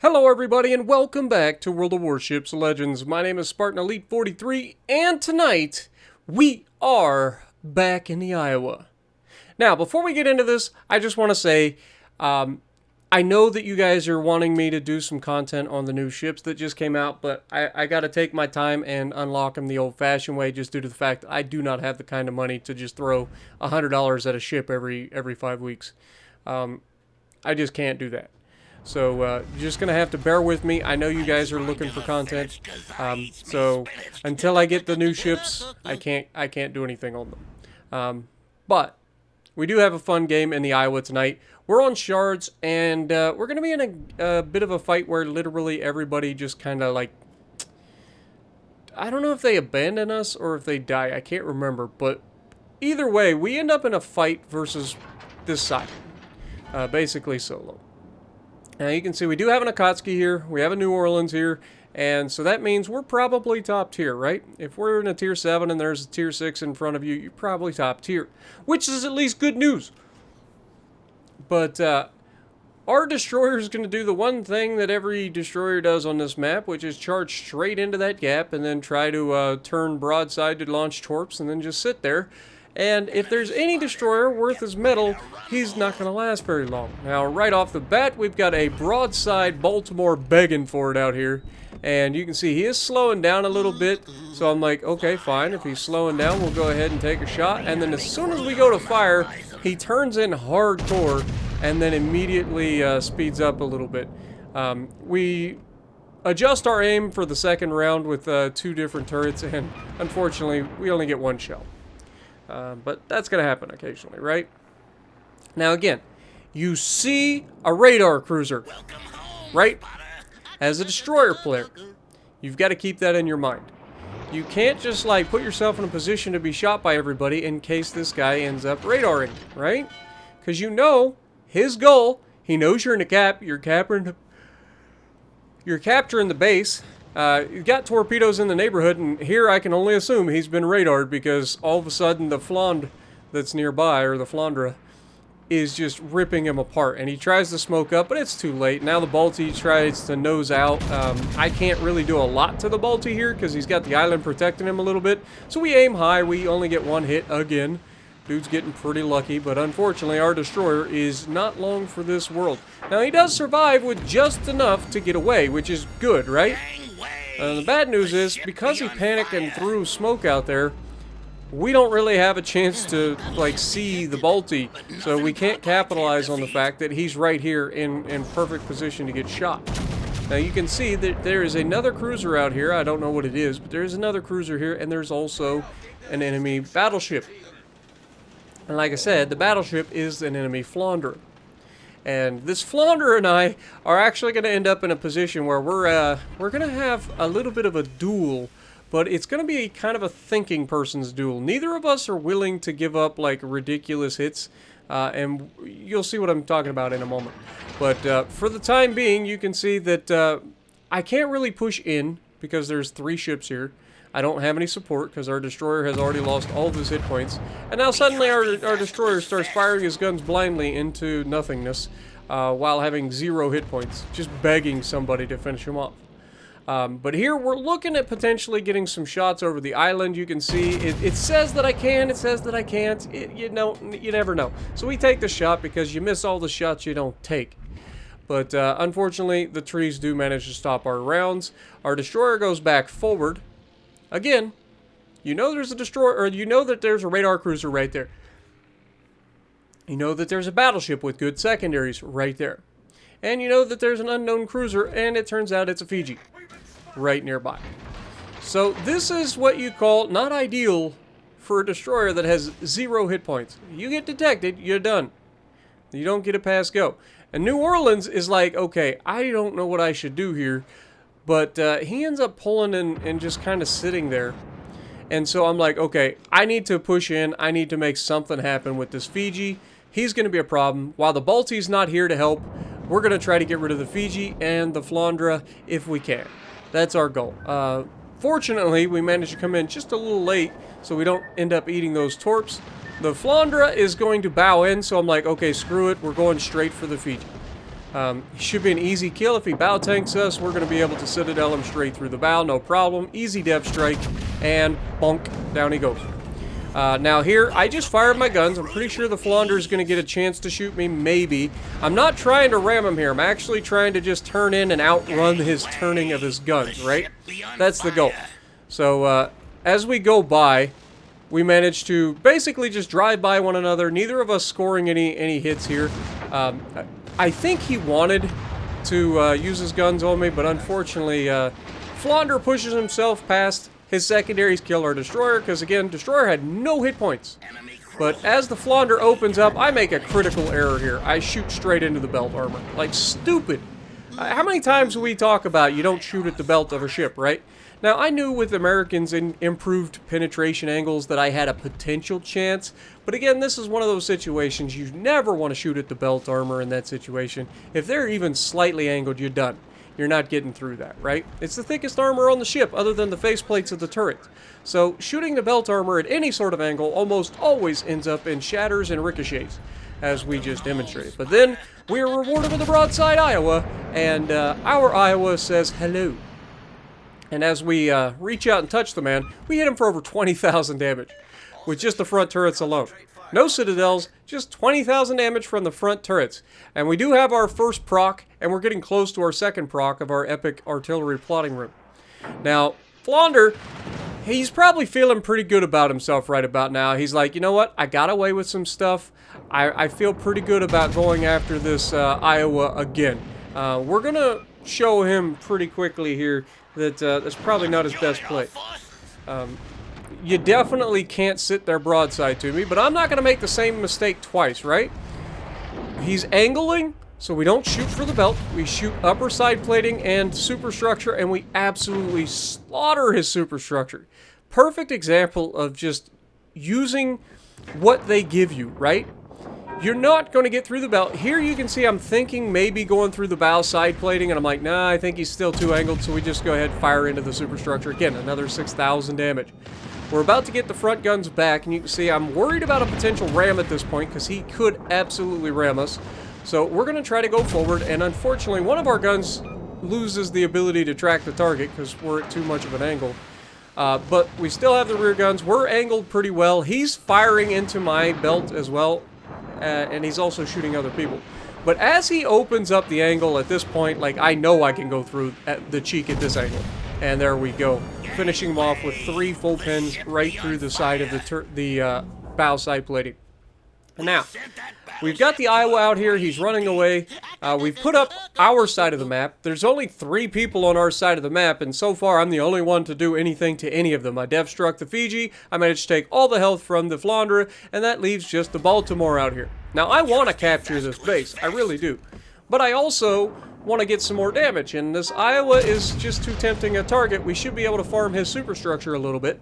Hello everybody and welcome back to World of Warships Legends. My name is Spartan Elite 43 and tonight we are back in the Iowa. Now before we get into this, I just want to say I know that you guys are wanting me to do some content on the new ships that just came out, but I got to take my time and unlock them the old-fashioned way just due to the fact that I do not have the kind of money to just throw $100 at a ship every 5 weeks. I just can't do that. So you're just going to have to bear with me. I know you guys are looking for content. So until I get the new ships, I can't do anything on them. But we do have a fun game in the Iowa tonight. We're on shards, and we're going to be in a bit of a fight where literally everybody just kind of like... I don't know if they abandon us or if they die. I can't remember. But either way, we end up in a fight versus this side. Basically solo. Now you can see we do have an Akatsuki here, we have a New Orleans here, and so that means we're probably top tier, right? If we're in a tier 7 and there's a tier 6 in front of you, you're probably top tier, which is at least good news. But our destroyer is going to do the one thing that every destroyer does on this map, which is charge straight into that gap and then try to turn broadside to launch torps and then just sit there. And if there's any destroyer worth his metal, he's not going to last very long. Now, right off the bat, we've got a broadside Baltimore begging for it out here. And you can see he is slowing down a little bit. So I'm like, okay, fine. If he's slowing down, we'll go ahead and take a shot. And then as soon as we go to fire, he turns in hardcore and then immediately speeds up a little bit. We adjust our aim for the second round with 2 different turrets. And unfortunately, we only get 1 shell. But that's going to happen occasionally, right? Now again, you see a radar cruiser, right? As a destroyer player, you've got to keep that in your mind. You can't just like put yourself in a position to be shot by everybody in case this guy ends up radaring, right? Because you know his goal, he knows you're in a cap, you're capturing the base. You've got torpedoes in the neighborhood, and here I can only assume he's been radared because all of a sudden the Flandre that's nearby, or the Flandre, is just ripping him apart. And he tries to smoke up, but it's too late. Now the Balti tries to nose out. I can't really do a lot to the Balti here because he's got the island protecting him a little bit. So we aim high. We only get 1 hit again. Dude's getting pretty lucky, but unfortunately our destroyer is not long for this world. Now he does survive with just enough to get away, which is good, right? The bad news is, because he panicked and threw smoke out there, we don't really have a chance to, like, see the Balti, so we can't capitalize on the fact that he's right here in perfect position to get shot. Now you can see that there is another cruiser out here. I don't know what it is, but there's another cruiser here, and there's also an enemy battleship. And like I said, the battleship is an enemy Flandre. And this Flandre and I are actually going to end up in a position where we're going to have a little bit of a duel, but it's going to be kind of a thinking person's duel. Neither of us are willing to give up like ridiculous hits, and you'll see what I'm talking about in a moment. But for the time being, you can see that I can't really push in because there's 3 ships here. I don't have any support because our destroyer has already lost all of his hit points. And now suddenly our destroyer starts firing his guns blindly into nothingness while having 0 hit points, just begging somebody to finish him off. But here we're looking at potentially getting some shots over the island. You can see it says that I can, it says that I can't. You never know. So we take the shot because you miss all the shots you don't take. But unfortunately, the trees do manage to stop our rounds. Our destroyer goes back forward. Again, you know there's a destroyer, or you know that there's a radar cruiser right there. You know that there's a battleship with good secondaries right there. And you know that there's an unknown cruiser, and it turns out it's a Fiji right nearby. So this is what you call not ideal for a destroyer that has 0 hit points. You get detected, you're done. You don't get a pass go. And New Orleans is like, okay, I don't know what I should do here. But he ends up pulling and just kind of sitting there. And so I'm like, okay, I need to push in. I need to make something happen with this Fiji. He's going to be a problem. While the Balti's not here to help, we're going to try to get rid of the Fiji and the Flandre if we can. That's our goal. Fortunately, we managed to come in just a little late, so we don't end up eating those torps. The Flandre is going to bow in, so I'm like, okay, screw it. We're going straight for the Fiji. He should be an easy kill. If he bow tanks us, we're going to be able to Citadel him straight through the bow, no problem. Easy depth strike, and bonk, down he goes. Now here, I just fired my guns. I'm pretty sure the Flounder is going to get a chance to shoot me, maybe. I'm not trying to ram him here. I'm actually trying to just turn in and outrun his turning of his guns, right? That's the goal. So, as we go by, we managed to basically just drive by one another. Neither of us scoring any hits here. I think he wanted to use his guns on me, but unfortunately, Flounder pushes himself past his secondaries, kill our Destroyer, because again, Destroyer had no hit points. But as the Flounder opens up, I make a critical error here. I shoot straight into the belt armor. Like, stupid. How many times do we talk about you don't shoot at the belt of a ship, right? Now, I knew with Americans' improved penetration angles that I had a potential chance, but again, this is one of those situations you never want to shoot at the belt armor in that situation. If they're even slightly angled, you're done. You're not getting through that, right? It's the thickest armor on the ship, other than the faceplates of the turret. So, shooting the belt armor at any sort of angle almost always ends up in shatters and ricochets, as we just demonstrated. But then, we are rewarded with a broadside Iowa, and our Iowa says hello. And as we reach out and touch the man, we hit him for over 20,000 damage, with just the front turrets alone. No citadels, just 20,000 damage from the front turrets. And we do have our first proc, and we're getting close to our second proc of our epic artillery plotting room. Now, Flounder, he's probably feeling pretty good about himself right about now. He's like, you know what, I got away with some stuff. I feel pretty good about going after this Iowa again. We're going to show him pretty quickly here that that's probably not his best play. You definitely can't sit there broadside to me, but I'm not going to make the same mistake twice, right? He's angling, so we don't shoot for the belt. We shoot upper side plating and superstructure, and we absolutely slaughter his superstructure. Perfect example of just using what they give you, right? You're not going to get through the belt. Here you can see I'm thinking maybe going through the bow side plating, and I'm like, nah, I think he's still too angled, so we just go ahead and fire into the superstructure. Again, another 6,000 damage. We're about to get the front guns back, and you can see I'm worried about a potential ram at this point, because he could absolutely ram us. So we're going to try to go forward, and unfortunately, one of our guns loses the ability to track the target, because we're at too much of an angle. But we still have the rear guns. We're angled pretty well. He's firing into my belt as well. And he's also shooting other people. But as he opens up the angle at this point, like, I know I can go through at the cheek at this angle. And there we go. Finishing him off with 3 full pins right through the side of the bow side plating. Now, we've got the Iowa out here. He's running away. We've put up our side of the map. There's only 3 people on our side of the map, and so far I'm the only one to do anything to any of them. I def struck the Fiji. I managed to take all the health from the Flandre, and that leaves just the Baltimore out here. Now, I want to capture this base. I really do. But I also want to get some more damage, and this Iowa is just too tempting a target. We should be able to farm his superstructure a little bit.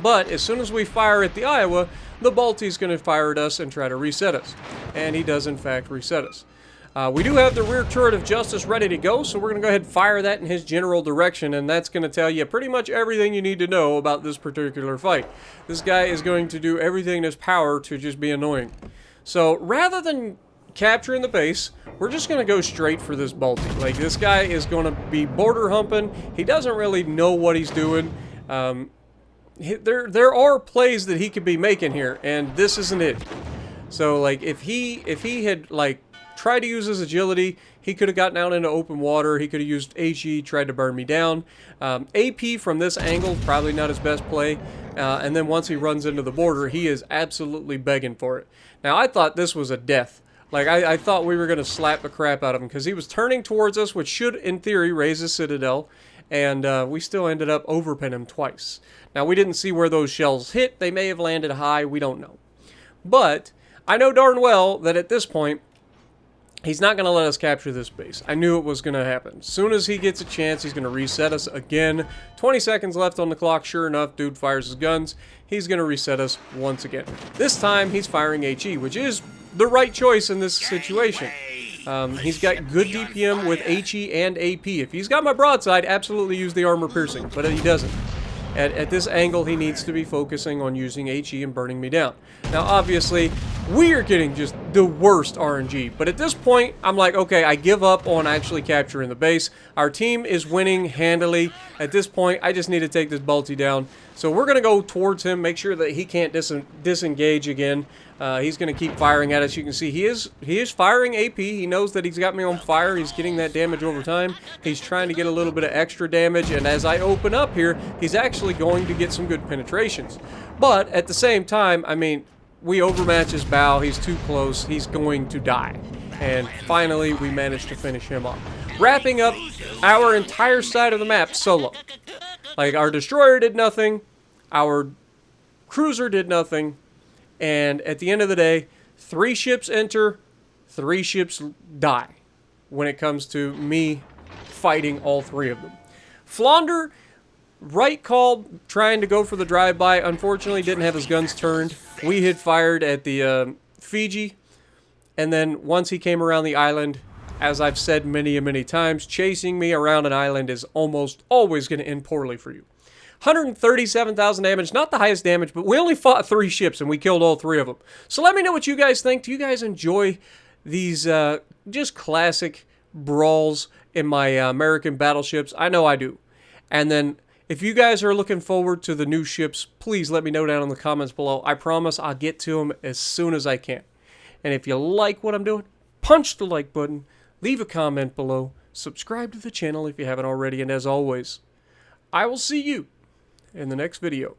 But as soon as we fire at the Iowa, the Balti's going to fire at us and try to reset us. And he does, in fact, reset us. We do have the rear turret of Justice ready to go, so we're going to go ahead and fire that in his general direction, and that's going to tell you pretty much everything you need to know about this particular fight. This guy is going to do everything in his power to just be annoying. So rather than capturing the base, we're just going to go straight for this Balti. Like, this guy is going to be border humping. He doesn't really know what he's doing. There are plays that he could be making here, and this isn't it. So, like, if he had, like, tried to use his agility, he could have gotten out into open water. He could have used HE, tried to burn me down. AP from this angle, probably not his best play. And then once he runs into the border, he is absolutely begging for it. Now, I thought this was a death. Like, I thought we were going to slap the crap out of him, because he was turning towards us, which should, in theory, raise his citadel. And we still ended up overpinning him twice. Now, we didn't see where those shells hit. They may have landed high. We don't know. But I know darn well that at this point, he's not going to let us capture this base. I knew it was going to happen. As soon as he gets a chance, he's going to reset us again. 20 seconds left on the clock. Sure enough, dude fires his guns. He's going to reset us once again. This time, he's firing HE, which is the right choice in this situation. He's got good DPM with HE and AP. If he's got my broadside, absolutely use the armor piercing, but he doesn't. At this angle, he needs to be focusing on using HE and burning me down. Now, obviously, We are getting just the worst RNG. But at this point, I'm like, okay, I give up on actually capturing the base. Our team is winning handily. At this point, I just need to take this Balti down. So we're going to go towards him, make sure that he can't disengage again. He's going to keep firing at us. You can see he is firing AP. He knows that he's got me on fire. He's getting that damage over time. He's trying to get a little bit of extra damage. And as I open up here, he's actually going to get some good penetrations. But at the same time, I mean, we overmatch his bow. He's too close. He's going to die. And finally, we managed to finish him off. Wrapping up our entire side of the map solo. Like, our destroyer did nothing. Our cruiser did nothing. And at the end of the day, 3 ships enter, 3 ships die when it comes to me fighting all 3 of them. Flounder, right call, trying to go for the drive-by. Unfortunately, didn't have his guns turned. We had fired at the Fiji. And then once he came around the island, as I've said many and many times, chasing me around an island is almost always going to end poorly for you. 137,000 damage, not the highest damage, but we only fought 3 ships and we killed all 3 of them. So let me know what you guys think. Do you guys enjoy these just classic brawls in my American battleships? I know I do. And then if you guys are looking forward to the new ships, please let me know down in the comments below. I promise I'll get to them as soon as I can. And if you like what I'm doing, punch the like button, leave a comment below, subscribe to the channel if you haven't already, and as always, I will see you in the next video.